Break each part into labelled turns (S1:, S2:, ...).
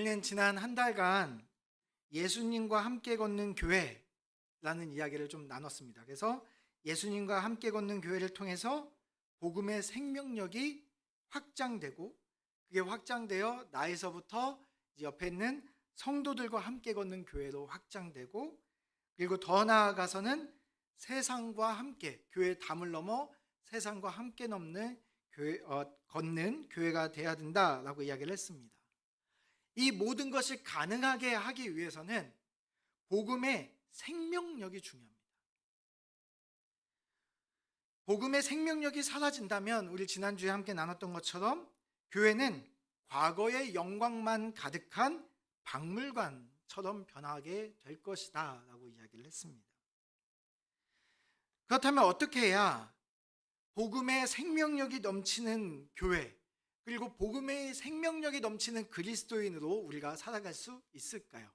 S1: 우리는 지난 한 달간 예수님과 함께 걷는 교회라는 이야기를 좀 나눴습니다. 그래서 예수님과 함께 걷는 교회를 통해서 복음의 생명력이 확장되고, 그게 확장되어 나에서부터 옆에 있는 성도들과 함께 걷는 교회로 확장되고, 그리고 더 나아가서는 세상과 함께, 교회의 담을 넘어 세상과 함께 걷는 교회가 되어야 된다라고 이야기를 했습니다. 이 모든 것이 가능하게 하기 위해서는 복음의 생명력이 중요합니다. 복음의 생명력이 사라진다면, 우리 지난주에 함께 나눴던 것처럼 교회는 과거의 영광만 가득한 박물관처럼 변하게 될 것이다 라고 이야기를 했습니다. 그렇다면 어떻게 해야 복음의 생명력이 넘치는 교회, 그리고 복음의 생명력이 넘치는 그리스도인으로 우리가 살아갈 수 있을까요?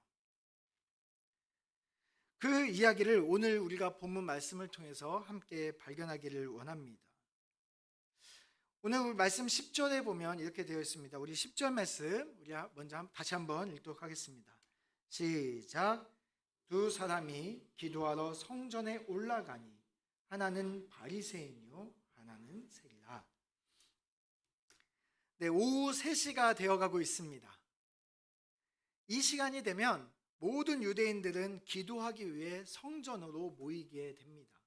S1: 그 이야기를 오늘 우리가 본문 말씀을 통해서 함께 발견하기를 원합니다. 오늘 말씀 10절에 보면 이렇게 되어 있습니다. 우리 10절 말씀 우리 먼저 다시 한번 읽도록 하겠습니다. 시작. 두 사람이 기도하러 성전에 올라가니 하나는 바리새인이요 하나는 세리라. 네, 오후 3시가 되어가고 있습니다. 이 시간이 되면 모든 유대인들은 기도하기 위해 성전으로 모이게 됩니다.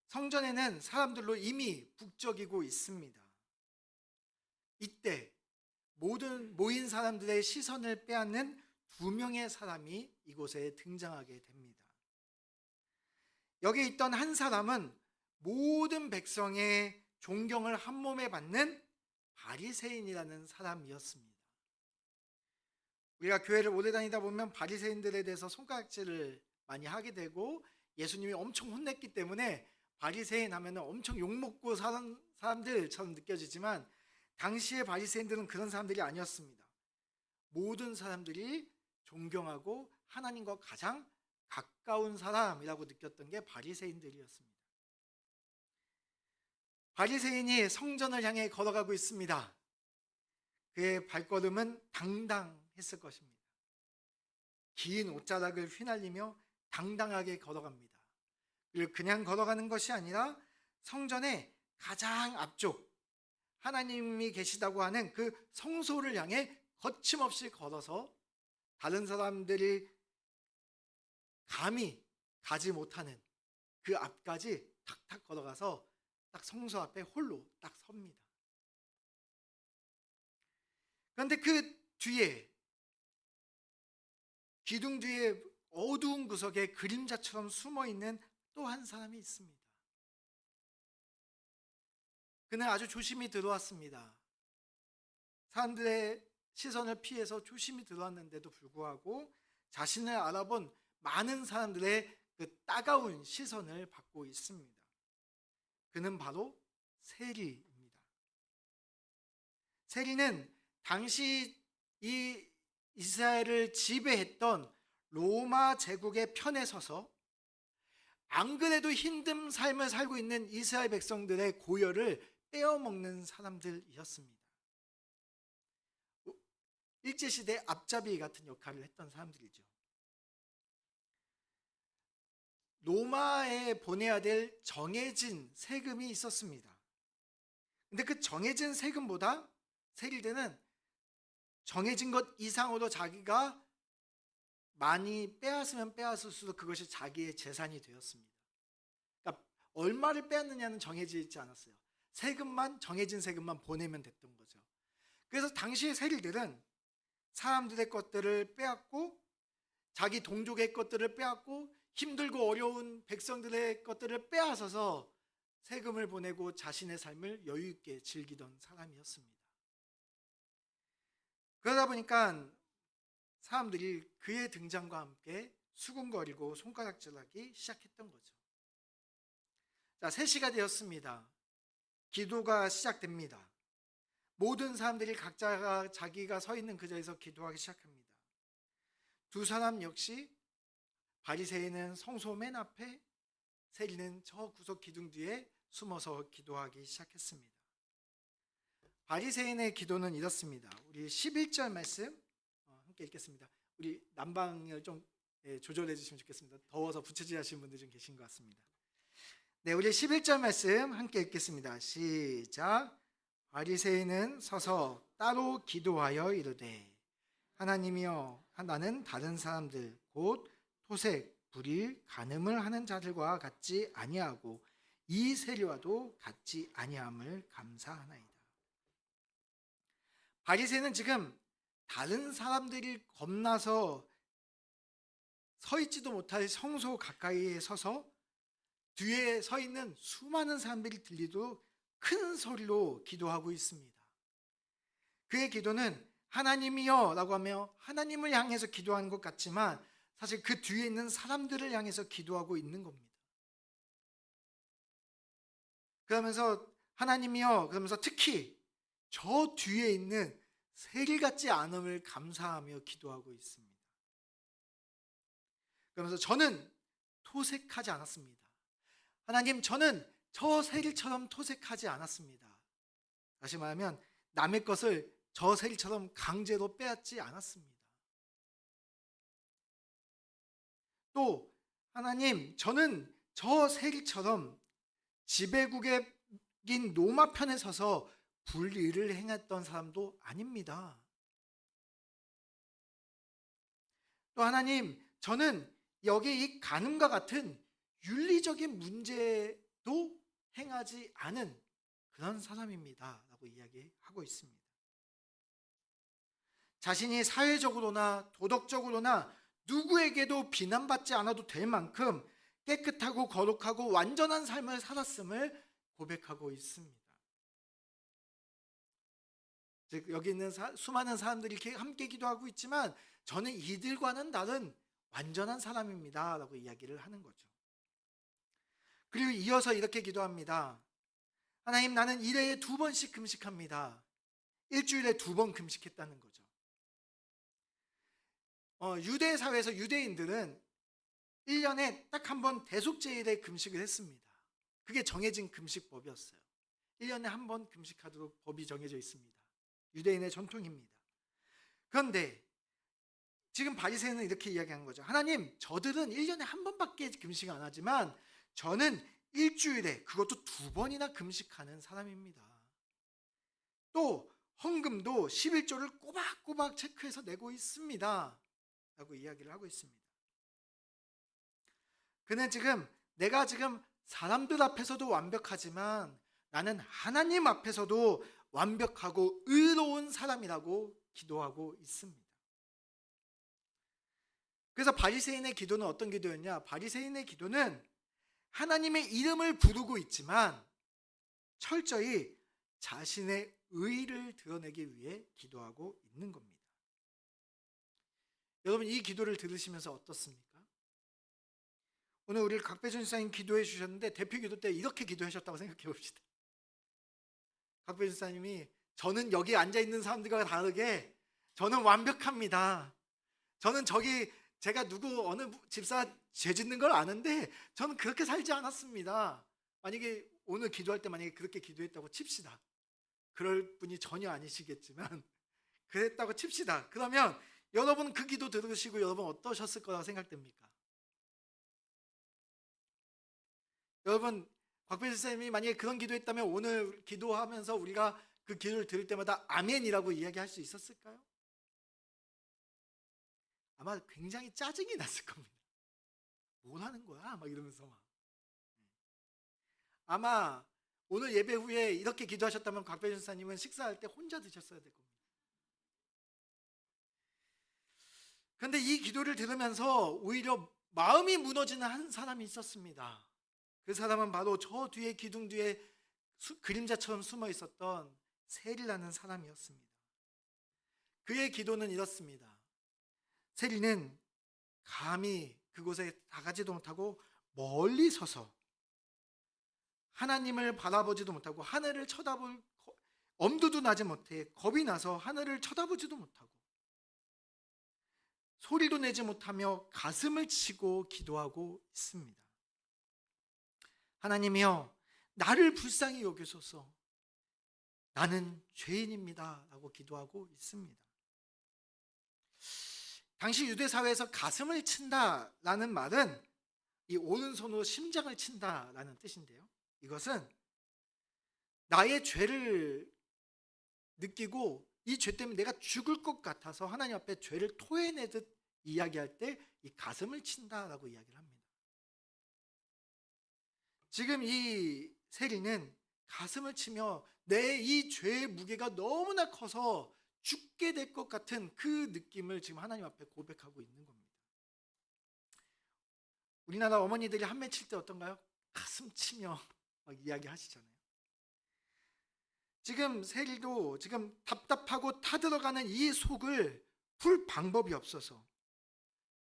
S1: 성전에는 사람들로 이미 북적이고 있습니다. 이때 모든 모인 사람들의 시선을 빼앗는 2명의 사람이 이곳에 등장하게 됩니다. 여기 있던 한 사람은 모든 백성의 존경을 한 몸에 받는 바리새인이라는 사람이었습니다. 우리가 교회를 오래 다니다 보면 바리새인들에 대해서 손가락질을 많이 하게 되고, 예수님이 엄청 혼냈기 때문에 바리새인 하면 엄청 욕먹고 사는 사람들처럼 느껴지지만, 당시의 바리새인들은 그런 사람들이 아니었습니다. 모든 사람들이 존경하고 하나님과 가장 가까운 사람이라고 느꼈던 게 바리새인들이었습니다. 바리새인이 성전을 향해 걸어가고 있습니다. 그의 발걸음은 당당했을 것입니다. 긴 옷자락을 휘날리며 당당하게 걸어갑니다. 그리고 그냥 걸어가는 것이 아니라 성전의 가장 앞쪽, 하나님이 계시다고 하는 그 성소를 향해 거침없이 걸어서 다른 사람들이 감히 가지 못하는 그 앞까지 탁탁 걸어가서 딱 성소 앞에 홀로 딱 섭니다. 그런데 그 뒤에, 기둥 뒤에 어두운 구석에 그림자처럼 숨어있는 또 한 사람이 있습니다. 그는 아주 조심히 들어왔습니다. 사람들의 시선을 피해서 조심히 들어왔는데도 불구하고 자신을 알아본 많은 사람들의 그 따가운 시선을 받고 있습니다. 그는 바로 세리입니다. 세리는 당시 이 이스라엘을 지배했던 로마 제국의 편에 서서 안 그래도 힘든 삶을 살고 있는 이스라엘 백성들의 고열을 빼어먹는 사람들이었습니다. 일제시대 앞잡이 같은 역할을 했던 사람들이죠. 로마에 보내야 될 정해진 세금이 있었습니다. 근데 그 정해진 세금보다 세리들은 정해진 것 이상으로 자기가 많이 빼앗으면 빼앗을수록 그것이 자기의 재산이 되었습니다. 그러니까 얼마를 빼앗느냐는 정해져 있지 않았어요. 정해진 세금만 보내면 됐던 거죠. 그래서 당시의 세리들은 사람들의 것들을 빼앗고, 자기 동족의 것들을 빼앗고, 힘들고 어려운 백성들의 것들을 빼앗아서 세금을 보내고 자신의 삶을 여유 있게 즐기던 사람이었습니다. 그러다 보니까 사람들이 그의 등장과 함께 수군거리고 손가락질하기 시작했던 거죠. 자, 3시가 되었습니다. 기도가 시작됩니다. 모든 사람들이 각자가 자기가 서 있는 그 자리에서 기도하기 시작합니다. 두 사람 역시, 바리새인은 성소 맨 앞에, 세리는 저 구석 기둥 뒤에 숨어서 기도하기 시작했습니다. 바리새인의 기도는 이렇습니다. 우리 11절 말씀 함께 읽겠습니다. 우리 난방을 좀 조절해 주시면 좋겠습니다. 더워서 부채질 하시는 분들 좀 계신 것 같습니다. 네, 우리 11절 말씀 함께 읽겠습니다. 시작. 바리새인은 서서 따로 기도하여 이르되 하나님이여, 나는 다른 사람들 곧 토색, 불일, 간음을 하는 자들과 같지 아니하고 이 세리와도 같지 아니함을 감사하나이다. 바리새인은 지금 다른 사람들이 겁나서 서 있지도 못할 성소 가까이에 서서 뒤에 서 있는 수많은 사람들이 들리도록 큰 소리로 기도하고 있습니다. 그의 기도는 하나님이여 라고 하며 하나님을 향해서 기도하는 것 같지만 사실 그 뒤에 있는 사람들을 향해서 기도하고 있는 겁니다. 그러면서 하나님이여, 그러면서 특히 저 뒤에 있는 세일 같지 않음을 감사하며 기도하고 있습니다. 그러면서 저는 토색하지 않았습니다. 하나님, 저는 저 세일처럼 토색하지 않았습니다. 다시 말하면 남의 것을 저 세일처럼 강제로 빼앗지 않았습니다. 또 하나님, 저는 저 세일처럼 지배국인 로마 편에 서서 불의를 행했던 사람도 아닙니다. 또 하나님, 저는 여기 이 간음과 같은 윤리적인 문제도 행하지 않은 그런 사람입니다 라고 이야기하고 있습니다. 자신이 사회적으로나 도덕적으로나 누구에게도 비난받지 않아도 될 만큼 깨끗하고 거룩하고 완전한 삶을 살았음을 고백하고 있습니다. 즉 여기 있는 수많은 사람들이 이렇게 함께 기도하고 있지만 저는 이들과는 다른 완전한 사람입니다 라고 이야기를 하는 거죠. 그리고 이어서 이렇게 기도합니다. 하나님, 나는 1회에 2번씩 금식합니다. 일주일에 2번 금식했다는 거죠. 유대 사회에서 유대인들은 1년에 딱 한 번 대속제일에 금식을 했습니다. 그게 정해진 금식법이었어요. 1년에 한 번 금식하도록 법이 정해져 있습니다. 유대인의 전통입니다. 그런데 지금 바리새인은 이렇게 이야기한 거죠. 하나님, 저들은 1년에 한 번밖에 금식 안 하지만 저는 일주일에 그것도 2번이나 금식하는 사람입니다. 또 헌금도 11조를 꼬박꼬박 체크해서 내고 있습니다 라고 이야기를 하고 있습니다. 그는 지금 내가 지금 사람들 앞에서도 완벽하지만 나는 하나님 앞에서도 완벽하고 의로운 사람이라고 기도하고 있습니다. 그래서 바리새인의 기도는 어떤 기도였냐? 바리새인의 기도는 하나님의 이름을 부르고 있지만 철저히 자신의 의의를 드러내기 위해 기도하고 있는 겁니다. 여러분, 이 기도를 들으시면서 어떻습니까? 오늘 우리 각배준 사님 기도해 주셨는데 대표 기도 때 이렇게 기도하셨다고 생각해 봅시다. 각배준 사님이 저는 여기 앉아 있는 사람들과 다르게 저는 완벽합니다. 저는 저기 제가 누구 어느 집사 죄 짓는 걸 아는데 저는 그렇게 살지 않았습니다. 만약에 오늘 기도할 때 만약에 그렇게 기도했다고 칩시다. 그럴 분이 전혀 아니시겠지만 그랬다고 칩시다. 그러면 여러분 그 기도 들으시고 여러분 어떠셨을 거라고 생각됩니까? 여러분, 곽배수 선생님이 만약에 그런 기도했다면 오늘 기도하면서 우리가 그 기도를 들을 때마다 아멘이라고 이야기할 수 있었을까요? 아마 굉장히 짜증이 났을 겁니다. 뭘 하는 거야? 막 이러면서 막. 아마 오늘 예배 후에 이렇게 기도하셨다면 곽배준 사님은 식사할 때 혼자 드셨어야 될 겁니다. 그런데 이 기도를 들으면서 오히려 마음이 무너지는 한 사람이 있었습니다. 그 사람은 바로 저 뒤에 기둥 뒤에 그림자처럼 숨어 있었던 세리라는 사람이었습니다. 그의 기도는 이렇습니다. 세리는 감히 그곳에 다가지도 못하고 멀리 서서 하나님을 바라보지도 못하고 하늘을 쳐다볼 엄두도 나지 못해 겁이 나서 하늘을 쳐다보지도 못하고 소리도 내지 못하며 가슴을 치고 기도하고 있습니다. 하나님이여, 나를 불쌍히 여기소서. 나는 죄인입니다 라고 기도하고 있습니다. 당시 유대 사회에서 가슴을 친다라는 말은 이 오른손으로 심장을 친다라는 뜻인데요, 이것은 나의 죄를 느끼고 이 죄 때문에 내가 죽을 것 같아서 하나님 앞에 죄를 토해내듯 이야기할 때 이 가슴을 친다라고 이야기를 합니다. 지금 이 세리는 가슴을 치며 내 이 죄의 무게가 너무나 커서 죽게 될 것 같은 그 느낌을 지금 하나님 앞에 고백하고 있는 겁니다. 우리나라 어머니들이 한매 칠 때 어떤가요? 가슴 치며 막 이야기하시잖아요. 지금 세리도 지금 답답하고 타들어가는 이 속을 풀 방법이 없어서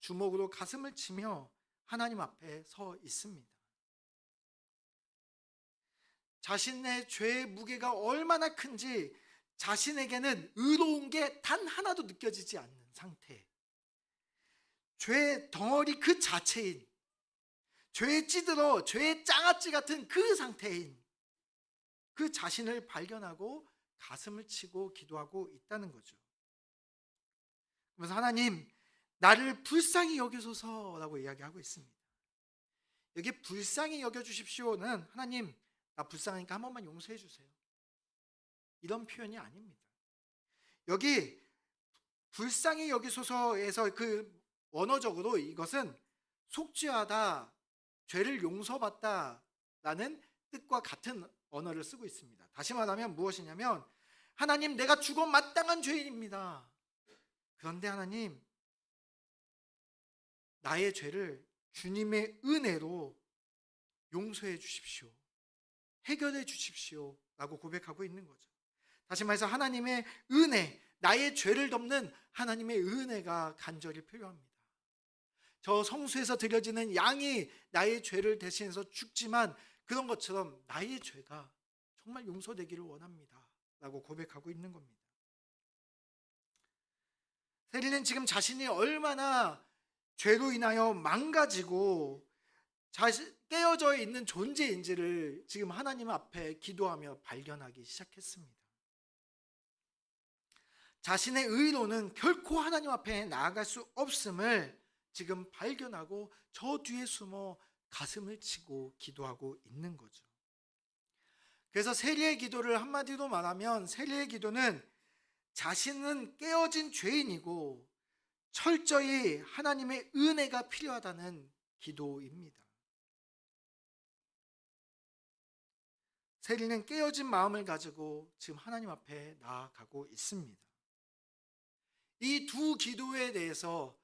S1: 주먹으로 가슴을 치며 하나님 앞에 서 있습니다. 자신의 죄의 무게가 얼마나 큰지 자신에게는 의로운 게 단 하나도 느껴지지 않는 상태, 죄의 덩어리 그 자체인, 죄에 찌들어 죄의 장아찌 같은 그 상태인 그 자신을 발견하고 가슴을 치고 기도하고 있다는 거죠. 그래서 하나님, 나를 불쌍히 여기소서라고 이야기하고 있습니다. 여기 불쌍히 여겨주십시오는 하나님, 나 불쌍하니까 한 번만 용서해 주세요, 이런 표현이 아닙니다. 여기 불쌍히 여기소서에서 그 원어적으로 이것은 속죄하다, 죄를 용서받다라는 뜻과 같은 언어를 쓰고 있습니다. 다시 말하면 무엇이냐면, 하나님, 내가 죽어 마땅한 죄인입니다. 그런데 하나님, 나의 죄를 주님의 은혜로 용서해 주십시오, 해결해 주십시오 라고 고백하고 있는 거죠. 다시 말해서 하나님의 은혜, 나의 죄를 덮는 하나님의 은혜가 간절히 필요합니다. 저 성수에서 드려지는 양이 나의 죄를 대신해서 죽지만 그런 것처럼 나의 죄가 정말 용서되기를 원합니다 라고 고백하고 있는 겁니다. 세리는 지금 자신이 얼마나 죄로 인하여 망가지고 깨어져 있는 존재인지를 지금 하나님 앞에 기도하며 발견하기 시작했습니다. 자신의 의로는 결코 하나님 앞에 나아갈 수 없음을 지금 발견하고 저 뒤에 숨어 가슴을 치고 기도하고 있는 거죠. 그래서 세리의 기도를 한마디로 말하면, 세리의 기도는 자신은 깨어진 죄인이고 철저히 하나님의 은혜가 필요하다는 기도입니다. 세리는 깨어진 마음을 가지고 지금 하나님 앞에 나아가고 있습니다. 이 두 기도에 대해서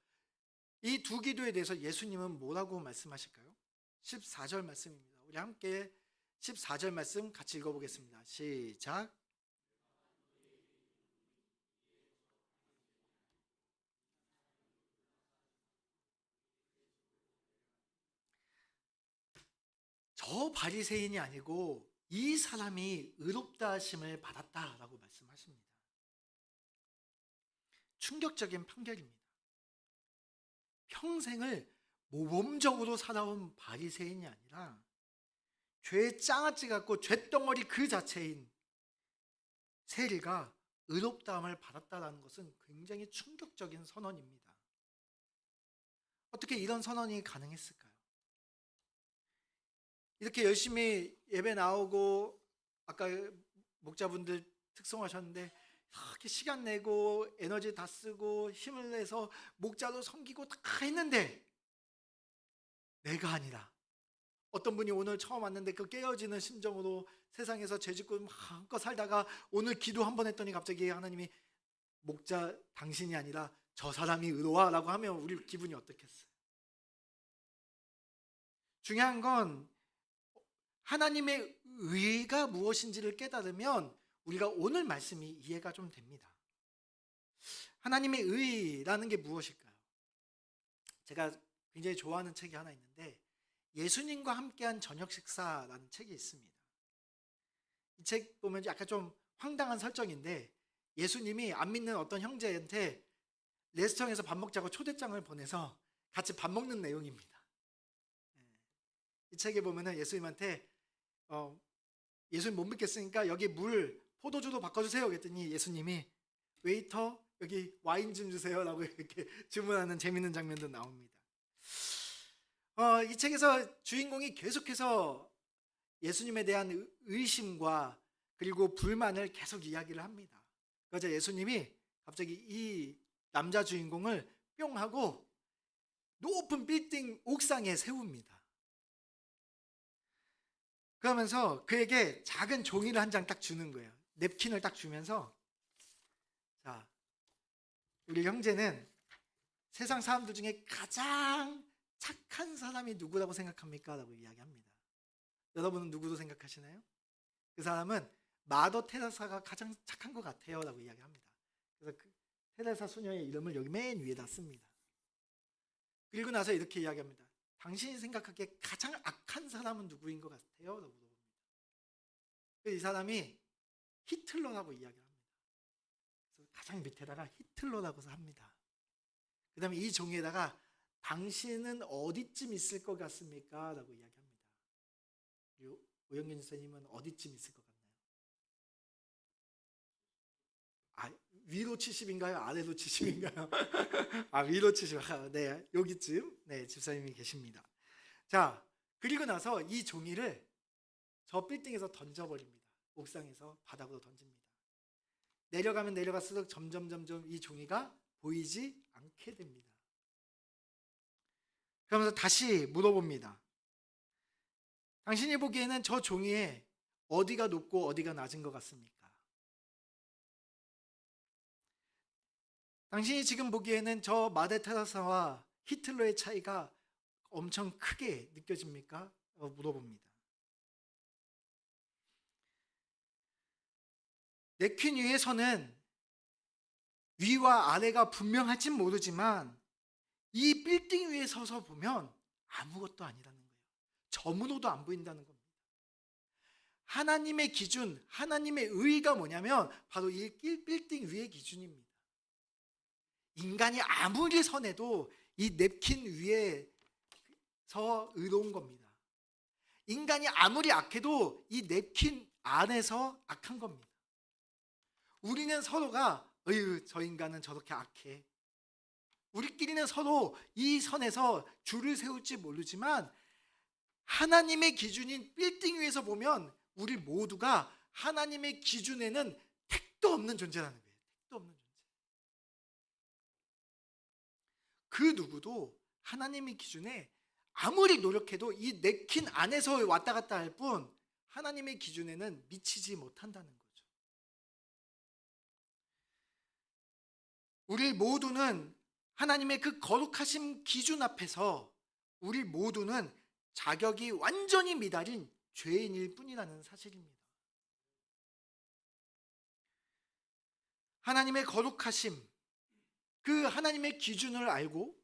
S1: 예수님은 뭐라고 말씀하실까요? 14절 말씀입니다. 우리 함께 14절 말씀 같이 읽어보겠습니다. 시작. 저 바리새인이 아니고 이 사람이 의롭다 하심을 받았다라고 말씀하십니다. 충격적인 판결입니다. 평생을 모범적으로 살아온 바리새인이 아니라 죄의 장아찌 같고 죄덩어리 그 자체인 세리가 의롭다함을 받았다라는 것은 굉장히 충격적인 선언입니다. 어떻게 이런 선언이 가능했을까요? 이렇게 열심히 예배 나오고 아까 목자분들 특송하셨는데 이렇게 시간 내고 에너지 다 쓰고 힘을 내서 목자도 섬기고 다 했는데 내가 아니라 어떤 분이 오늘 처음 왔는데 그 깨어지는 심정으로 세상에서 죄짓고 마음껏 살다가 오늘 기도 한 번 했더니 갑자기 하나님이 목자 당신이 아니라 저 사람이 의로와 라고 하면 우리 기분이 어떻겠어요? 중요한 건 하나님의 의가 무엇인지를 깨달으면 우리가 오늘 말씀이 이해가 좀 됩니다. 하나님의 의라는 게 무엇일까요? 제가 굉장히 좋아하는 책이 하나 있는데 예수님과 함께한 저녁 식사라는 책이 있습니다. 이 책 보면 약간 좀 황당한 설정인데 예수님이 안 믿는 어떤 형제한테 레스토랑에서 밥 먹자고 초대장을 보내서 같이 밥 먹는 내용입니다. 이 책에 보면 예수님한테 예수님 못 믿겠으니까 여기 물 포도주로 바꿔주세요 그랬더니 예수님이 웨이터 여기 와인 좀 주세요 라고 이렇게 주문하는 재밌는 장면도 나옵니다. 이 책에서 주인공이 계속해서 예수님에 대한 의심과 그리고 불만을 계속 이야기를 합니다. 그래서 예수님이 갑자기 이 남자 주인공을 뿅 하고 높은 빌딩 옥상에 세웁니다. 그러면서 그에게 작은 종이를 한 장 딱 주는 거예요. 냅킨을 딱 주면서, 자, 우리 형제는 세상 사람들 중에 가장 착한 사람이 누구라고 생각합니까? 라고 이야기합니다. 여러분은 누구로 생각하시나요? 그 사람은 마더 테레사가 가장 착한 것 같아요 라고 이야기합니다. 그래서 그 테레사 수녀의 이름을 여기 맨 위에다 씁니다. 그리고 나서 이렇게 이야기합니다. 당신이 생각하기에 가장 악한 사람은 누구인 것 같아요? 라고 물어봅니다. 이 사람이 히틀러라고 이야기를 합니다. 그래서 가장 밑에다가 히틀러라고 합니다. 그 다음에 이 종이에다가 당신은 어디쯤 있을 것 같습니까? 라고 이야기합니다. 오영균 선생님은 어디쯤 있을 것 같나요? 위로 70인가요? 아래로 70인가요? 위로 70. 네, 여기쯤. 네, 집사님이 계십니다. 자, 그리고 나서 이 종이를 저 빌딩에서 던져버립니다. 옥상에서 바닥으로 던집니다. 내려가면 내려갈수록 점점 이 종이가 보이지 않게 됩니다. 그러면서 다시 물어봅니다. 당신이 보기에는 저 종이에 어디가 높고 어디가 낮은 것 같습니까? 당신이 지금 보기에는 저 마더 테레사와 히틀러의 차이가 엄청 크게 느껴집니까? 물어봅니다. 냅킨 위에서는 위와 아래가 분명할진 모르지만 이 빌딩 위에 서서 보면 아무것도 아니라는 거예요. 점으로도 안 보인다는 겁니다. 하나님의 기준, 하나님의 의의가 뭐냐면 바로 이 빌딩 위의 기준입니다. 인간이 아무리 선해도 이 냅킨 위에서 의로운 겁니다. 인간이 아무리 악해도 이 냅킨 안에서 악한 겁니다. 우리는 서로가 저 인간은 저렇게 악해. 우리끼리는 서로 이 선에서 줄을 세울지 모르지만 하나님의 기준인 빌딩 위에서 보면 우리 모두가 하나님의 기준에는 택도 없는 존재라는 거예요. 택도 없는 존재. 그 누구도 하나님의 기준에 아무리 노력해도 이 냅킨 안에서 왔다 갔다 할 뿐 하나님의 기준에는 미치지 못한다는 거죠. 우리 모두는 하나님의 그 거룩하신 기준 앞에서 우리 모두는 자격이 완전히 미달인 죄인일 뿐이라는 사실입니다. 하나님의 거룩하심, 그 하나님의 기준을 알고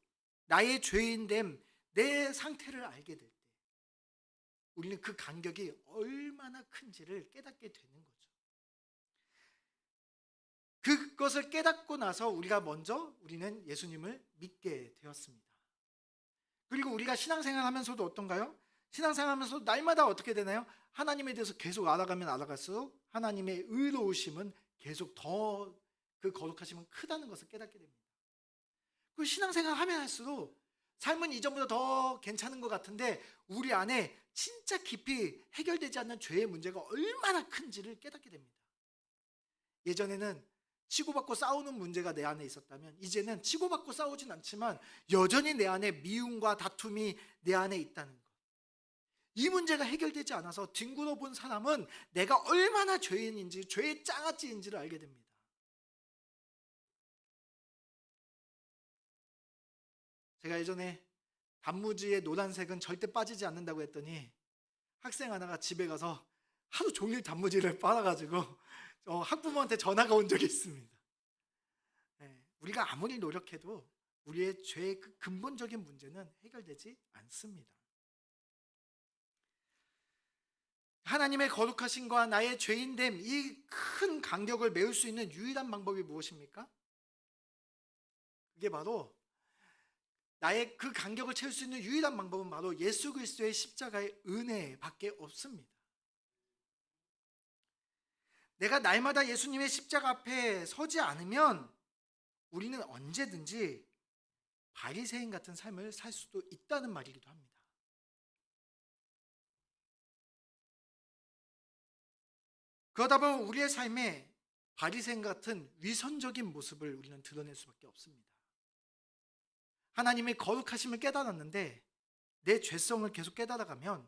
S1: 나의 죄인됨, 내 상태를 알게 될 때 우리는 그 간격이 얼마나 큰지를 깨닫게 되는 거죠. 그것을 깨닫고 나서 우리는 예수님을 믿게 되었습니다. 그리고 우리가 신앙생활 하면서도 어떤가요? 신앙생활 하면서 날마다 어떻게 되나요? 하나님에 대해서 계속 알아가면 알아갈수록 하나님의 의로우심은 계속 더 그 거룩하심은 크다는 것을 깨닫게 됩니다. 그 신앙생활 하면 할수록 삶은 이전보다 더 괜찮은 것 같은데 우리 안에 진짜 깊이 해결되지 않는 죄의 문제가 얼마나 큰지를 깨닫게 됩니다. 예전에는 치고받고 싸우는 문제가 내 안에 있었다면 이제는 치고받고 싸우진 않지만 여전히 내 안에 미움과 다툼이 내 안에 있다는 것. 이 문제가 해결되지 않아서 뒹굴어 본 사람은 내가 얼마나 죄인인지 죄의 장아찌인지를 알게 됩니다. 제가 예전에 단무지의 노란색은 절대 빠지지 않는다고 했더니 학생 하나가 집에 가서 하루 종일 단무지를 빨아가지고 학부모한테 전화가 온 적이 있습니다. 네, 우리가 아무리 노력해도 우리의 죄의 그 근본적인 문제는 해결되지 않습니다. 하나님의 거룩하심과 나의 죄인됨, 이 큰 간격을 메울 수 있는 유일한 방법이 무엇입니까? 그게 바로 나의 그 간격을 채울 수 있는 유일한 방법은 바로 예수 그리스도의 십자가의 은혜밖에 없습니다. 내가 날마다 예수님의 십자가 앞에 서지 않으면 우리는 언제든지 바리새인 같은 삶을 살 수도 있다는 말이기도 합니다. 그러다 보면 우리의 삶에 바리새인 같은 위선적인 모습을 우리는 드러낼 수밖에 없습니다. 하나님의 거룩하심을 깨달았는데 내 죄성을 계속 깨달아가면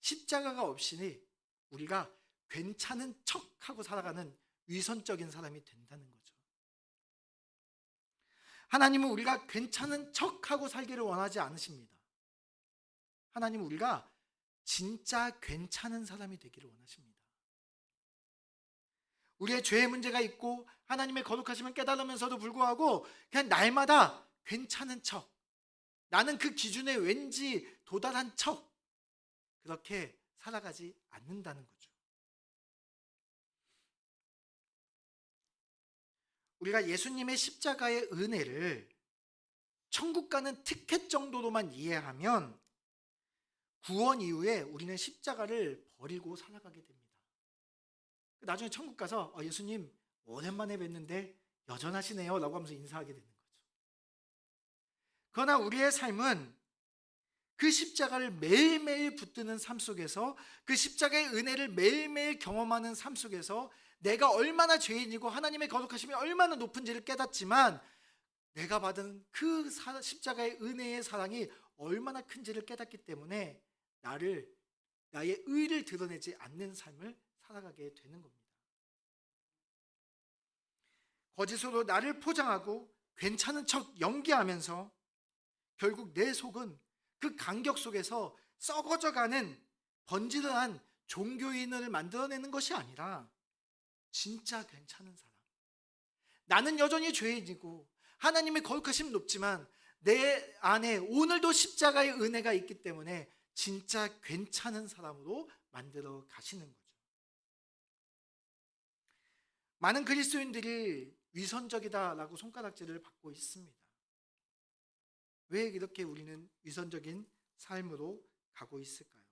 S1: 십자가가 없이 우리가 괜찮은 척하고 살아가는 위선적인 사람이 된다는 거죠. 하나님은 우리가 괜찮은 척하고 살기를 원하지 않으십니다. 하나님은 우리가 진짜 괜찮은 사람이 되기를 원하십니다. 우리의 죄의 문제가 있고 하나님의 거룩하심을 깨달으면서도 불구하고 그냥 날마다 괜찮은 척, 나는 그 기준에 왠지 도달한 척, 그렇게 살아가지 않는다는 거죠. 우리가 예수님의 십자가의 은혜를 천국 가는 티켓 정도로만 이해하면 구원 이후에 우리는 십자가를 버리고 살아가게 됩니다. 나중에 천국 가서 예수님 오랜만에 뵀는데 여전하시네요 라고 하면서 인사하게 되는 거죠. 그러나 우리의 삶은 그 십자가를 매일매일 붙드는 삶 속에서, 그 십자가의 은혜를 매일매일 경험하는 삶 속에서 내가 얼마나 죄인이고 하나님의 거룩하심이 얼마나 높은지를 깨닫지만 내가 받은 그 십자가의 은혜의 사랑이 얼마나 큰지를 깨닫기 때문에 나의 의를 드러내지 않는 삶을 살아가게 되는 겁니다. 거짓으로 나를 포장하고 괜찮은 척 연기하면서 결국 내 속은 그 간격 속에서 썩어져가는 번지르한 종교인을 만들어내는 것이 아니라 진짜 괜찮은 사람, 나는 여전히 죄인이고 하나님의 거룩하심 높지만 내 안에 오늘도 십자가의 은혜가 있기 때문에 진짜 괜찮은 사람으로 만들어 가시는 거죠. 많은 그리스도인들이 위선적이다라고 손가락질을 받고 있습니다. 왜 이렇게 우리는 위선적인 삶으로 가고 있을까요?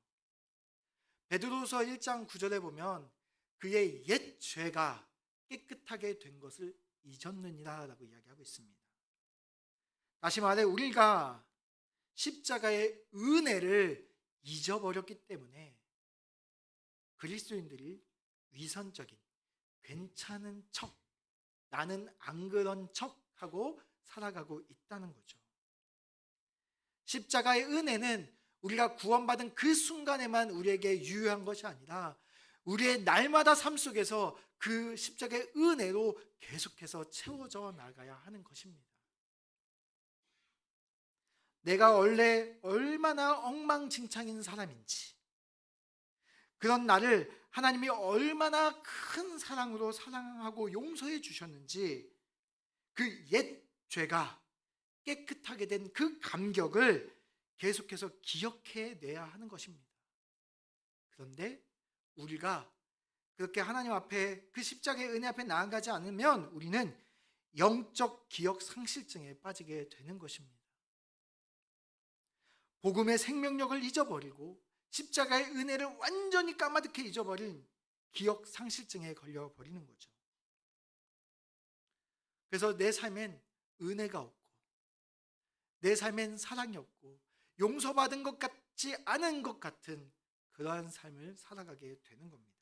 S1: 베드로서 1장 9절에 보면 그의 옛 죄가 깨끗하게 된 것을 잊었느니라 라고 이야기하고 있습니다. 다시 말해 우리가 십자가의 은혜를 잊어버렸기 때문에 그리스도인들이 위선적인 괜찮은 척, 나는 안 그런 척하고 살아가고 있다는 거죠. 십자가의 은혜는 우리가 구원받은 그 순간에만 우리에게 유효한 것이 아니라 우리의 날마다 삶 속에서 그 십자가의 은혜로 계속해서 채워져 나가야 하는 것입니다. 내가 원래 얼마나 엉망진창인 사람인지, 그런 나를 하나님이 얼마나 큰 사랑으로 사랑하고 용서해 주셨는지, 그 옛 죄가 깨끗하게 된 그 감격을 계속해서 기억해 내야 하는 것입니다. 그런데 우리가 그렇게 하나님 앞에 그 십자가의 은혜 앞에 나아가지 않으면 우리는 영적 기억 상실증에 빠지게 되는 것입니다. 복음의 생명력을 잊어버리고 십자가의 은혜를 완전히 까마득히 잊어버린 기억 상실증에 걸려버리는 거죠. 그래서 내 삶엔 은혜가 없고 내 삶엔 사랑이 없고 용서받은 것 같지 않은 것 같은 그러한 삶을 살아가게 되는 겁니다.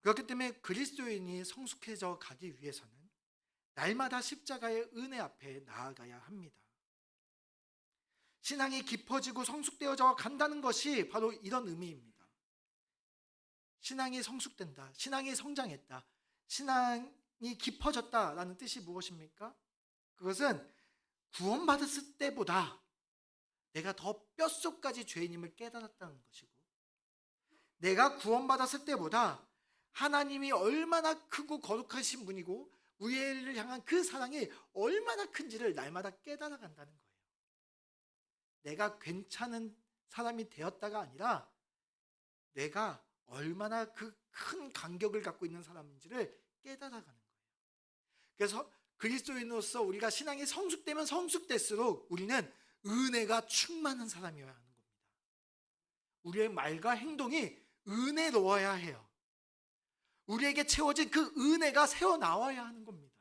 S1: 그렇기 때문에 그리스도인이 성숙해져 가기 위해서는 날마다 십자가의 은혜 앞에 나아가야 합니다. 신앙이 깊어지고 성숙되어져 간다는 것이 바로 이런 의미입니다. 신앙이 성숙된다, 신앙이 성장했다, 신앙이 깊어졌다라는 뜻이 무엇입니까? 그것은 구원받았을 때보다 내가 더 뼛속까지 죄인임을 깨달았다는 것이고, 내가 구원받았을 때보다 하나님이 얼마나 크고 거룩하신 분이고 우리를 향한 그 사랑이 얼마나 큰지를 날마다 깨달아간다는 거예요. 내가 괜찮은 사람이 되었다가 아니라 내가 얼마나 그 큰 간격을 갖고 있는 사람인지를 깨달아가는 거예요. 그래서 그리스도인으로서 우리가 신앙이 성숙되면 성숙될수록 우리는 은혜가 충만한 사람이어야 하는 겁니다. 우리의 말과 행동이 은혜로워야 해요. 우리에게 채워진 그 은혜가 새어나와야 하는 겁니다.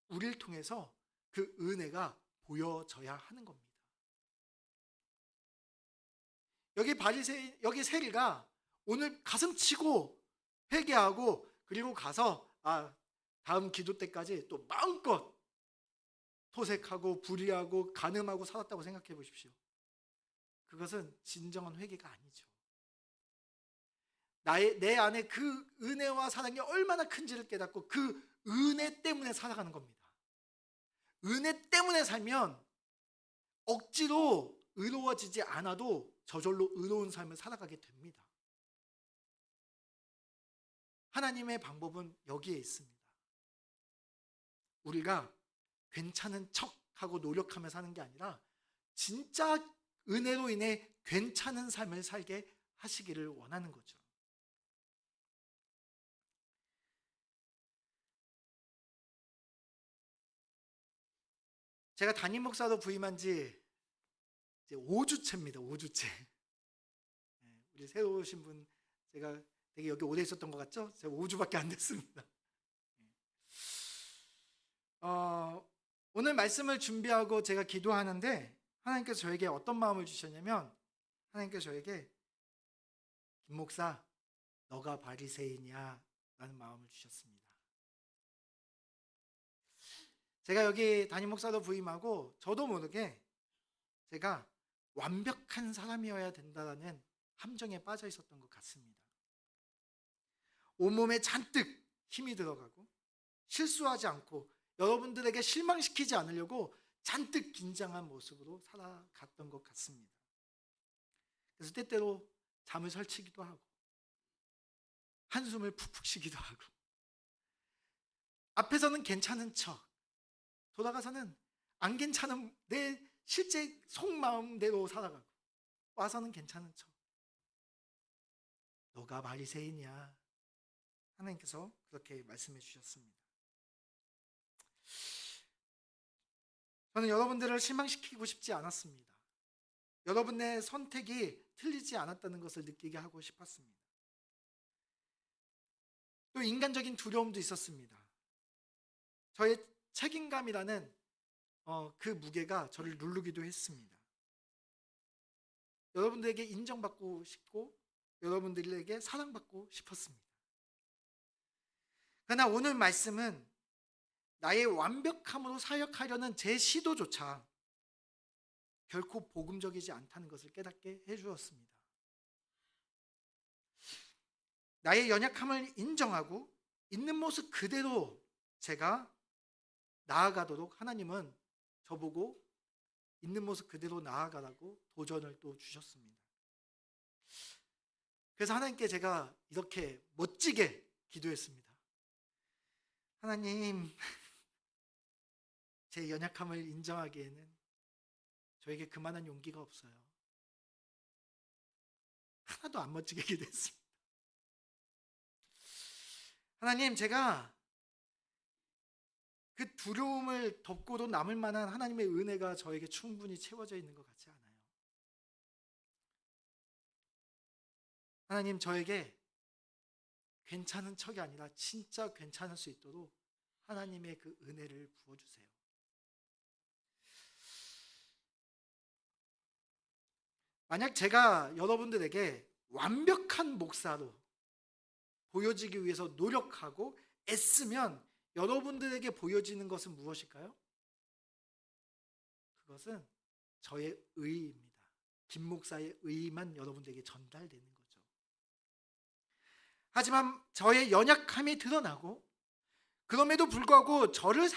S1: 우리를 통해서 그 은혜가 보여져야 하는 겁니다. 여기 세리가 오늘 가슴 치고 회개하고 그리고 가서 다음 기도 때까지 또 마음껏 토색하고 불의하고 간음하고 살았다고 생각해 보십시오. 그것은 진정한 회개가 아니죠. 내 안에 그 은혜와 사랑이 얼마나 큰지를 깨닫고 그 은혜 때문에 살아가는 겁니다. 은혜 때문에 살면 억지로 의로워지지 않아도 저절로 의로운 삶을 살아가게 됩니다. 하나님의 방법은 여기에 있습니다. 우리가 괜찮은 척하고 노력하며 사는 게 아니라 진짜 은혜로 인해 괜찮은 삶을 살게 하시기를 원하는 거죠. 제가 담임 목사로 부임한 지 이제 5주째입니다. 5주째. 우리 새로 오신 분, 제가 되게 여기 오래 있었던 것 같죠? 제가 5주밖에 안 됐습니다. 오늘 말씀을 준비하고 제가 기도하는데 하나님께서 저에게 어떤 마음을 주셨냐면, 하나님께서 저에게 김 목사, 너가 바리새인이야 라는 마음을 주셨습니다. 제가 여기 담임 목사로 부임하고 저도 모르게 제가 완벽한 사람이어야 된다는 함정에 빠져 있었던 것 같습니다. 온몸에 잔뜩 힘이 들어가고 실수하지 않고 여러분들에게 실망시키지 않으려고 잔뜩 긴장한 모습으로 살아갔던 것 같습니다. 그래서 때때로 잠을 설치기도 하고 한숨을 푹푹 쉬기도 하고 앞에서는 괜찮은 척, 돌아가서는 안 괜찮은 내 실제 속마음대로 살아가고 와서는 괜찮은 척. 너가 바리새인이야. 하나님께서 그렇게 말씀해 주셨습니다. 저는 여러분들을 실망시키고 싶지 않았습니다. 여러분의 선택이 틀리지 않았다는 것을 느끼게 하고 싶었습니다. 또 인간적인 두려움도 있었습니다. 저의 책임감이라는 그 무게가 저를 누르기도 했습니다. 여러분들에게 인정받고 싶고 여러분들에게 사랑받고 싶었습니다. 그러나 오늘 말씀은 나의 완벽함으로 사역하려는 제 시도조차 결코 복음적이지 않다는 것을 깨닫게 해주었습니다. 나의 연약함을 인정하고 있는 모습 그대로 제가 나아가도록 하나님은 저보고 있는 모습 그대로 나아가라고 도전을 또 주셨습니다. 그래서 하나님께 제가 이렇게 멋지게 기도했습니다. 하나님, 제 연약함을 인정하기에는 저에게 그만한 용기가 없어요. 하나도 안 멋지게 기도했습니다. 하나님, 제가 그 두려움을 덮고도 남을 만한 하나님의 은혜가 저에게 충분히 채워져 있는 것 같지 않아요. 하나님, 저에게 괜찮은 척이 아니라 진짜 괜찮을 수 있도록 하나님의 그 은혜를 부어주세요. 만약 제가 여러분들에게 완벽한 목사로 보여지기 위해서 노력하고 애쓰면 여러분들에게 보여지는 것은 무엇일까요? 그것은 저의 의입니다. 김 목사의 의만 여러분들에게 전달되는 거죠. 하지만 저의 연약함이 드러나고 그럼에도 불구하고 저를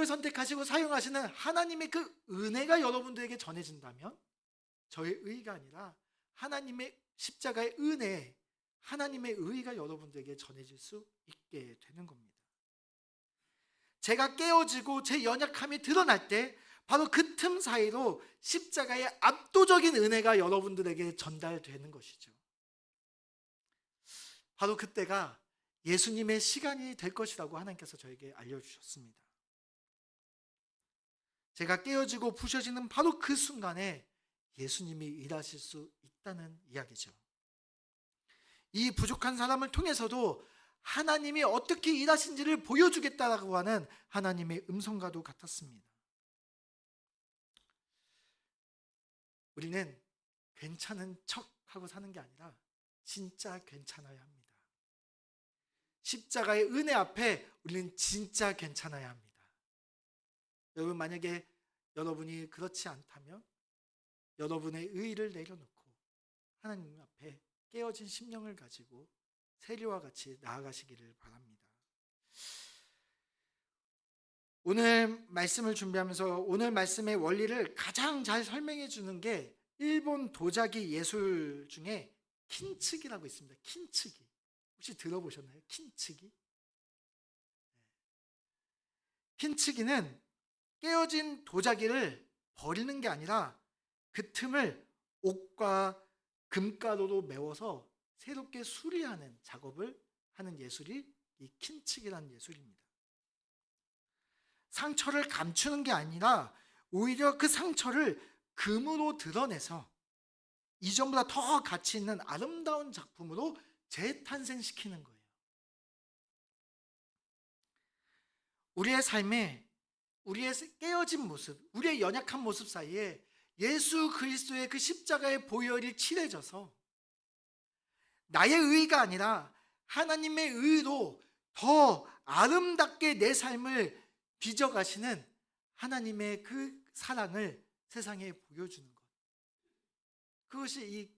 S1: 선택하시고 사용하시는 하나님의 그 은혜가 여러분들에게 전해진다면 저의 의가 아니라 하나님의 십자가의 은혜, 하나님의 의가 여러분들에게 전해질 수 있게 되는 겁니다. 제가 깨어지고 제 연약함이 드러날 때 바로 그 틈 사이로 십자가의 압도적인 은혜가 여러분들에게 전달되는 것이죠. 바로 그때가 예수님의 시간이 될 것이라고 하나님께서 저에게 알려주셨습니다. 제가 깨어지고 부셔지는 바로 그 순간에 예수님이 일하실 수 했다는 이야기죠. 이 부족한 사람을 통해서도 하나님이 어떻게 일하신지를 보여주겠다라고 하는 하나님의 음성과도 같았습니다. 우리는 괜찮은 척하고 사는 게 아니라 진짜 괜찮아야 합니다. 십자가의 은혜 앞에 우리는 진짜 괜찮아야 합니다. 여러분, 만약에 여러분이 그렇지 않다면 여러분의 의의를 내려놓고 하나님 앞에 깨어진 심령을 가지고 세리와 같이 나아가시기를 바랍니다. 오늘 말씀을 준비하면서 오늘 말씀의 원리를 가장 잘 설명해 주는 게 일본 도자기 예술 중에 킨츠기라고 있습니다. 킨츠기. 혹시 들어보셨나요? 킨츠기? 킨츠기는 깨어진 도자기를 버리는 게 아니라 그 틈을 옥과 금가루로 메워서 새롭게 수리하는 작업을 하는 예술이 이 킨츠기라는 예술입니다. 상처를 감추는 게 아니라 오히려 그 상처를 금으로 드러내서 이전보다 더 가치 있는 아름다운 작품으로 재탄생시키는 거예요. 우리의 삶에 우리의 깨어진 모습, 우리의 연약한 모습 사이에 예수 그리스도의 그 십자가의 보혈이 칠해져서 나의 의가 아니라 하나님의 의로 더 아름답게 내 삶을 빚어가시는 하나님의 그 사랑을 세상에 보여주는 것, 그것이 이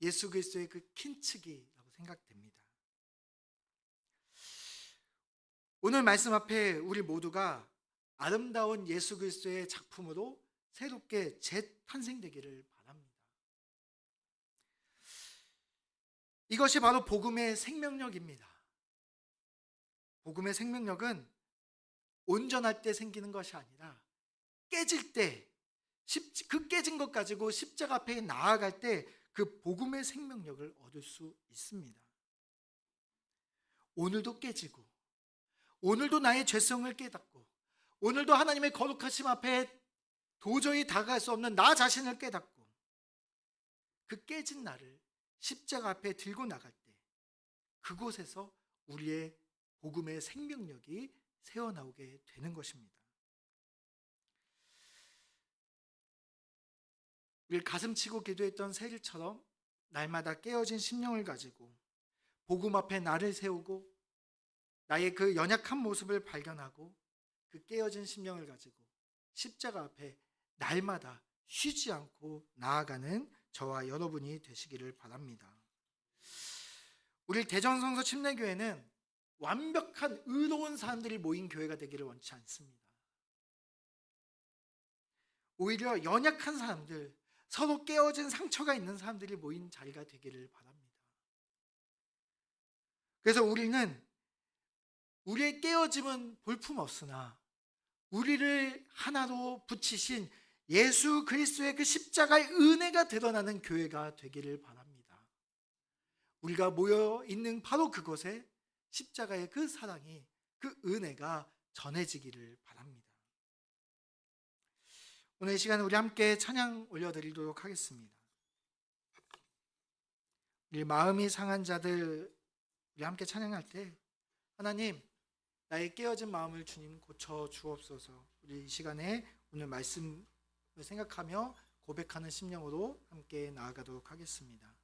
S1: 예수 그리스도의 그 킨츠기라고 생각됩니다. 오늘 말씀 앞에 우리 모두가 아름다운 예수 그리스도의 작품으로 새롭게 재탄생되기를 바랍니다. 이것이 바로 복음의 생명력입니다. 복음의 생명력은 온전할 때 생기는 것이 아니라 깨질 때, 그 깨진 것 가지고 십자가 앞에 나아갈 때 그 복음의 생명력을 얻을 수 있습니다. 오늘도 깨지고, 오늘도 나의 죄성을 깨닫고, 오늘도 하나님의 거룩하심 앞에 도저히 다가갈 수 없는 나 자신을 깨닫고, 그 깨진 나를 십자가 앞에 들고 나갈 때 그곳에서 우리의 복음의 생명력이 새어나오게 되는 것입니다. 우리 가슴치고 기도했던 세리처럼 날마다 깨어진 심령을 가지고 복음 앞에 나를 세우고 나의 그 연약한 모습을 발견하고 그 깨어진 심령을 가지고 십자가 앞에 날마다 쉬지 않고 나아가는 저와 여러분이 되시기를 바랍니다. 우리 대전성서 침례교회는 완벽한 의로운 사람들이 모인 교회가 되기를 원치 않습니다. 오히려 연약한 사람들, 서로 깨어진 상처가 있는 사람들이 모인 자리가 되기를 바랍니다. 그래서 우리는 우리의 깨어짐은 볼품없으나 우리를 하나로 붙이신 예수 그리스도의 그 십자가의 은혜가 드러나는 교회가 되기를 바랍니다. 우리가 모여 있는 바로 그곳에 십자가의 그 사랑이, 그 은혜가 전해지기를 바랍니다. 오늘 이 시간에 우리 함께 찬양 올려드리도록 하겠습니다. 우리 마음이 상한 자들, 우리 함께 찬양할 때 하나님, 나의 깨어진 마음을 주님 고쳐 주옵소서. 우리 이 시간에 오늘 말씀을 생각하며 고백하는 심령으로 함께 나아가도록 하겠습니다.